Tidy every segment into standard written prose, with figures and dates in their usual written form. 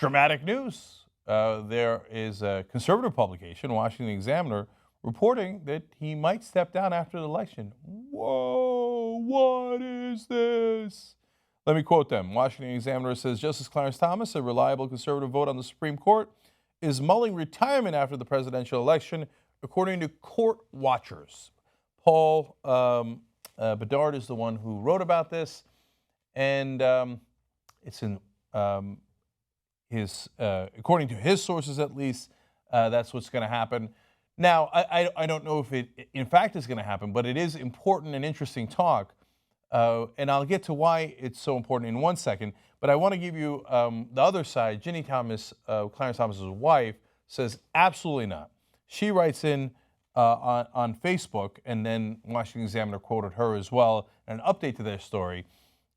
Dramatic news. There is a conservative publication, Washington Examiner, reporting that he might step down after the election. Whoa, what is this? Let me quote them. Washington Examiner says Justice Clarence Thomas, a reliable conservative vote on the Supreme Court, is mulling retirement after the presidential election, according to court watchers. Paul Bedard is the one who wrote about this, and it's in according to his sources at least, that's what's going to happen. Now, I don't know if it in fact is going to happen, but it is important and interesting talk, and I'll get to why it's so important in 1 second. But I want to give you the other side. Ginni Thomas, Clarence Thomas's wife, says absolutely not. She writes in on Facebook, and then Washington Examiner quoted her as well, an update to their story.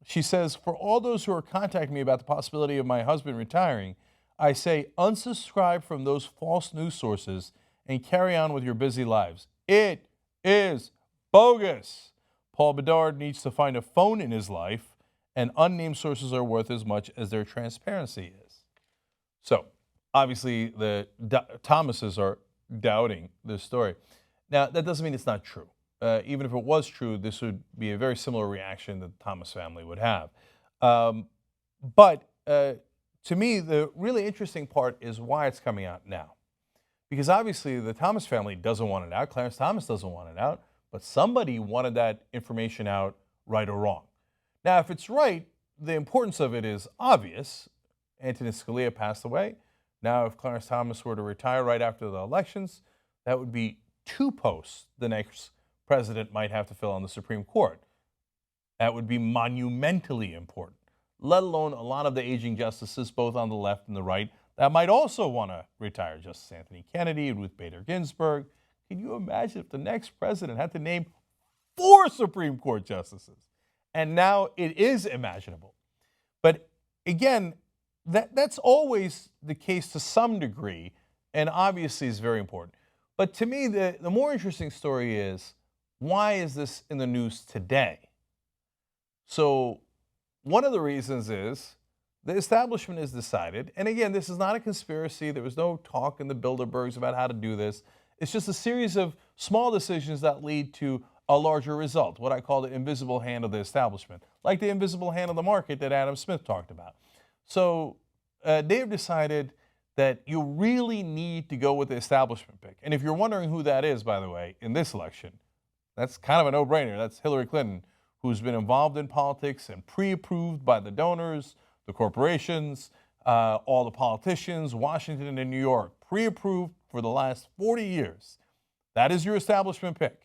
She says, "For all those who are contacting me about the possibility of my husband retiring, I say unsubscribe from those false news sources and carry on with your busy lives. It is bogus. Paul Bedard needs to find a phone in his life, and unnamed sources are worth as much as their transparency is." So, obviously, the Thomases are doubting this story. Now, that doesn't mean it's not true. Even if it was true, this would be a very similar reaction that the Thomas family would have. But to me, the really interesting part is why it's coming out now. Because obviously the Thomas family doesn't want it out. Clarence Thomas doesn't want it out. But somebody wanted that information out, right or wrong. Now, if it's right, the importance of it is obvious. Antonin Scalia passed away. Now, if Clarence Thomas were to retire right after the elections, that would be 2 posts the next president might have to fill on the Supreme Court. That would be monumentally important, let alone a lot of the aging justices, both on the left and the right, that might also want to retire. Justice Anthony Kennedy, Ruth Bader Ginsburg. Can you imagine if the next president had to name 4 Supreme Court justices? And now it is imaginable. But again, that's always the case to some degree, and obviously is very important. But to me, the more interesting story is, why is this in the news today? So one of the reasons is the establishment has decided, and again, this is not a conspiracy. There was no talk in the Bilderbergs about how to do this. It's just a series of small decisions that lead to a larger result, what I call the invisible hand of the establishment, like the invisible hand of the market that Adam Smith talked about. So they've decided that you really need to go with the establishment pick. And if you're wondering who that is, by the way, in this election, that's kind of a no-brainer. That's Hillary Clinton, who's been involved in politics and pre-approved by the donors, the corporations, all the politicians, Washington and New York, pre-approved for the last 40 years. That is your establishment pick.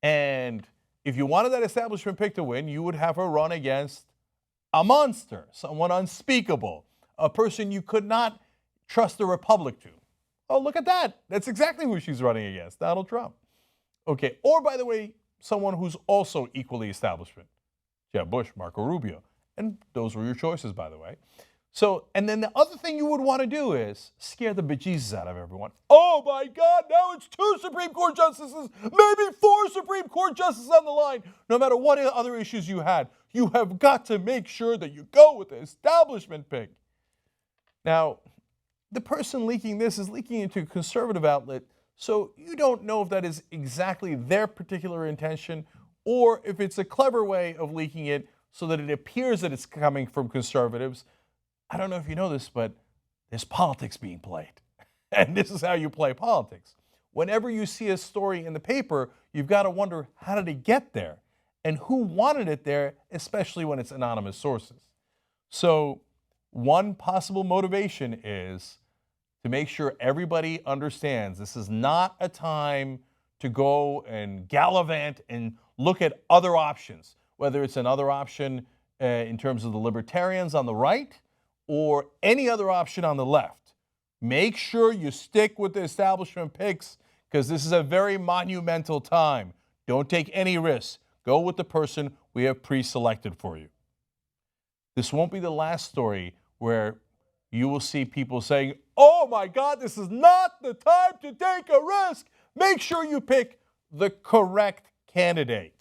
And if you wanted that establishment pick to win, you would have her run against a monster, someone unspeakable, a person you could not trust the republic to. Oh, look at that. That's exactly who she's running against, Donald Trump. Okay, or by the way, someone who's also equally establishment, Jeb Bush, Marco Rubio. And those were your choices, by the way. So, and then the other thing you would want to do is scare the bejesus out of everyone. Oh my God, now it's 2 Supreme Court justices, maybe 4 Supreme Court justices on the line. No matter what other issues you had, you have got to make sure that you go with the establishment pick. Now, the person leaking this is leaking into a conservative outlet, so you don't know if that is exactly their particular intention or if it's a clever way of leaking it so that it appears that it's coming from conservatives. I don't know if you know this, but there's politics being played. And this is how you play politics. Whenever you see a story in the paper, you've got to wonder, how did it get there? And who wanted it there, especially when it's anonymous sources. So one possible motivation is to make sure everybody understands this is not a time to go and gallivant and look at other options, whether it's another option in terms of the libertarians on the right or any other option on the left. Make sure you stick with the establishment picks because this is a very monumental time. Don't take any risks. Go with the person we have pre-selected for you. This won't be the last story where you will see people saying, oh my God, this is not the time to take a risk. Make sure you pick the correct candidate.